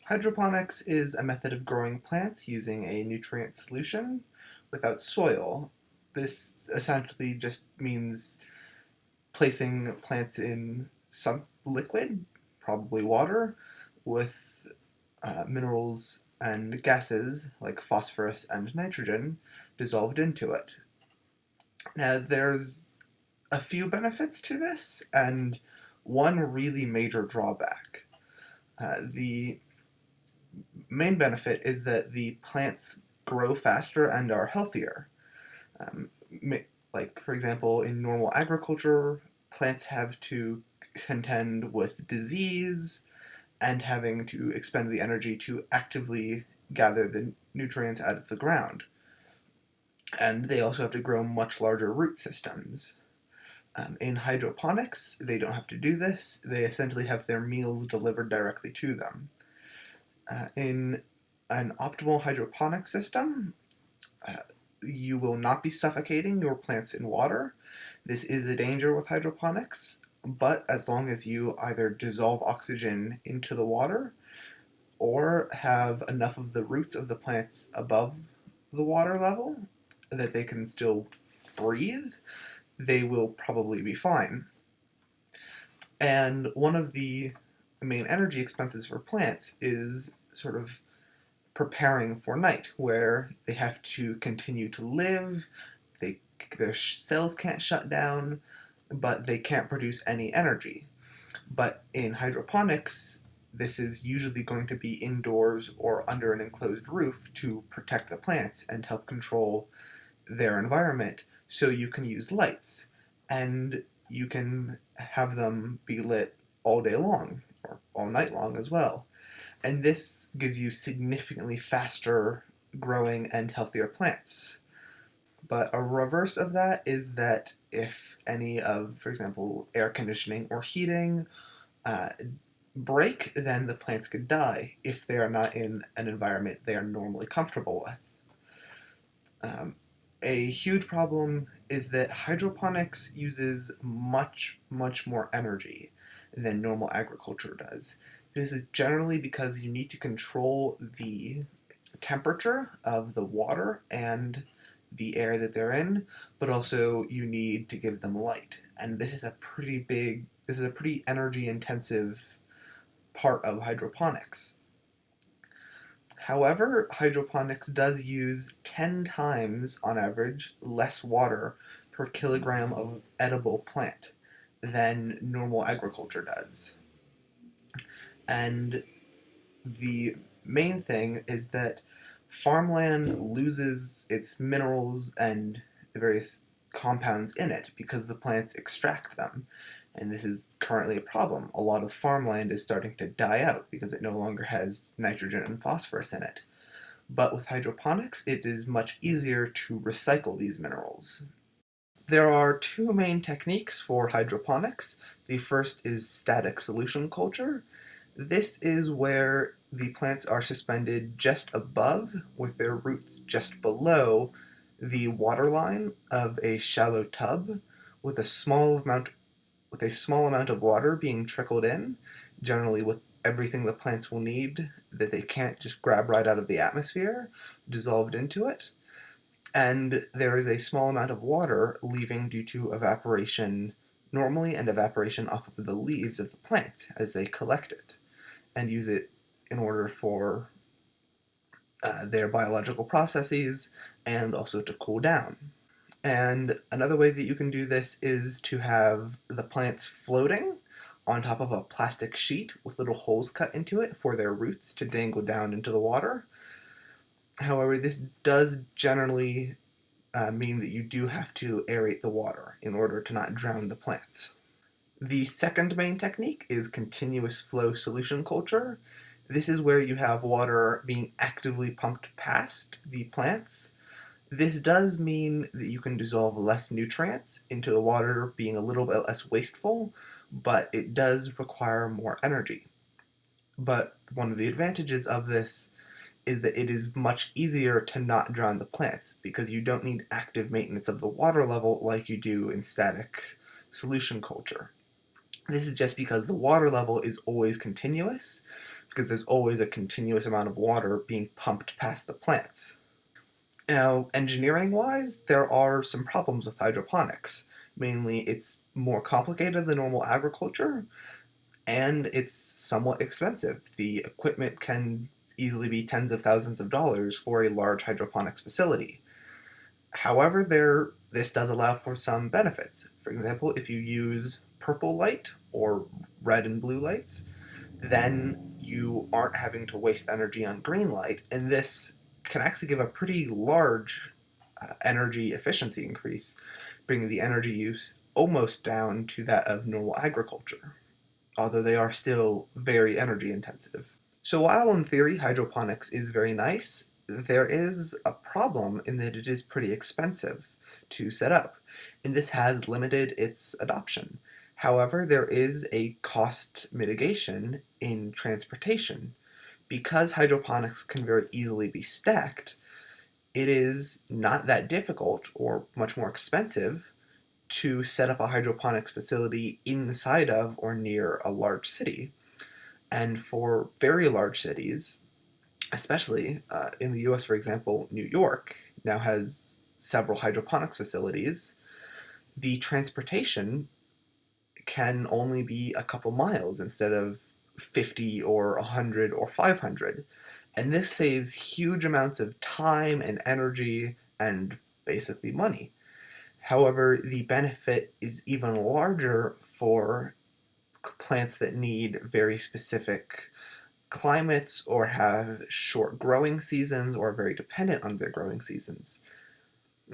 Hydroponics is a method of growing plants using a nutrient solution without soil. This essentially just means placing plants in some liquid, probably water, with minerals and gases like phosphorus and nitrogen dissolved into it. Now, there's a few benefits to this, and one really major drawback. The main benefit is that the plants grow faster and are healthier. Um, like, for example, in normal agriculture, plants have to contend with disease and having to expend the energy to actively gather the nutrients out of the ground. And they also have to grow much larger root systems. In hydroponics, they don't have to do this. They essentially have their meals delivered directly to them. In an optimal hydroponic system, uh, you will not be suffocating your plants in water. This is a danger with hydroponics, but as long as you either dissolve oxygen into the water or have enough of the roots of the plants above the water level that they can still breathe, they will probably be fine. And one of the main energy expenses for plants is sort of preparing for night, where they have to continue to live, their cells can't shut down, but they can't produce any energy. But in hydroponics, this is usually going to be indoors or under an enclosed roof to protect the plants and help control their environment, so you can use lights and you can have them be lit all day long or all night long as well. And this gives you significantly faster growing and healthier plants. But a reverse of that is that if any of, for example, air conditioning or heating uh, break, then the plants could die if they are not in an environment they are normally comfortable with. A huge problem is that hydroponics uses much, much more energy than normal agriculture does. This is generally because you need to control the temperature of the water and the air that they're in, but also you need to give them light. And this is a pretty energy intensive part of hydroponics. However, hydroponics does use 10 times, on average, less water per kilogram of edible plant than normal agriculture does. And the main thing is that farmland loses its minerals and the various compounds in it because the plants extract them. And this is currently a problem. A lot of farmland is starting to die out because it no longer has nitrogen and phosphorus in it. But with hydroponics, it is much easier to recycle these minerals. There are two main techniques for hydroponics. The first is static solution culture. This is where the plants are suspended just above, with their roots just below, the waterline of a shallow tub, with a small amount of water being trickled in, generally with everything the plants will need that they can't just grab right out of the atmosphere, dissolved into it. And there is a small amount of water leaving due to evaporation normally and evaporation off of the leaves of the plant as they collect it and use it in order for their biological processes and also to cool down. And another way that you can do this is to have the plants floating on top of a plastic sheet with little holes cut into it for their roots to dangle down into the water. However, this does generally mean that you do have to aerate the water in order to not drown the plants. The second main technique is continuous flow solution culture. This is where you have water being actively pumped past the plants. This does mean that you can dissolve less nutrients into the water, being a little bit less wasteful, but it does require more energy. But one of the advantages of this is that it is much easier to not drown the plants because you don't need active maintenance of the water level like you do in static solution culture. This is just because the water level is always continuous, because there's always a continuous amount of water being pumped past the plants. Now, engineering-wise, there are some problems with hydroponics. Mainly, it's more complicated than normal agriculture, and it's somewhat expensive. The equipment can easily be tens of thousands of dollars for a large hydroponics facility. However, this does allow for some benefits. For example, if you use purple light or red and blue lights, then you aren't having to waste energy on green light, and this can actually give a pretty large energy efficiency increase, bringing the energy use almost down to that of normal agriculture, although they are still very energy intensive. So while in theory hydroponics is very nice, there is a problem in that it is pretty expensive to set up, and this has limited its adoption. However, there is a cost mitigation in transportation. Because hydroponics can very easily be stacked, it is not that difficult or much more expensive to set up a hydroponics facility inside of or near a large city. And for very large cities, especially in the US, for example, New York now has several hydroponics facilities. The transportation can only be a couple miles instead of 50 or 100 or 500. And this saves huge amounts of time and energy and basically money. However, the benefit is even larger for plants that need very specific climates or have short growing seasons or are very dependent on their growing seasons.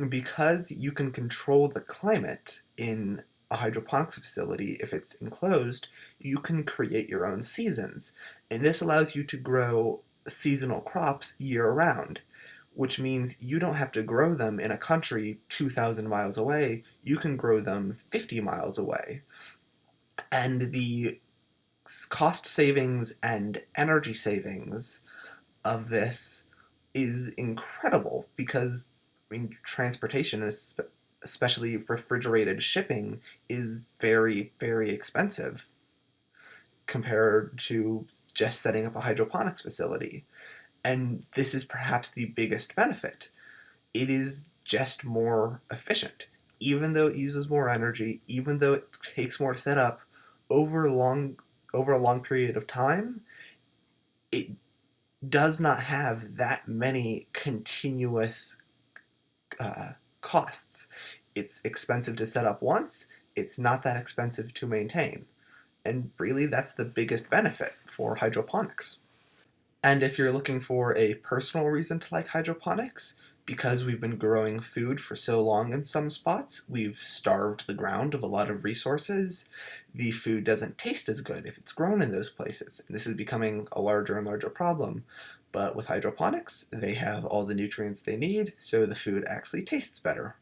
Because you can control the climate in a hydroponics facility, if it's enclosed, you can create your own seasons. And this allows you to grow seasonal crops year round, which means you don't have to grow them in a country 2,000 miles away. You can grow them 50 miles away. And the cost savings and energy savings of this is incredible because transportation, especially refrigerated shipping, is very, very expensive compared to just setting up a hydroponics facility. And this is perhaps the biggest benefit. It is just more efficient. Even though it uses more energy, even though it takes more to set up, over a long period of time, it does not have that many continuous costs. It's expensive to set up once, it's not that expensive to maintain. And really, that's the biggest benefit for hydroponics. And if you're looking for a personal reason to like hydroponics, because we've been growing food for so long in some spots, we've starved the ground of a lot of resources. The food doesn't taste as good if it's grown in those places. And this is becoming a larger and larger problem. But with hydroponics, they have all the nutrients they need, so the food actually tastes better.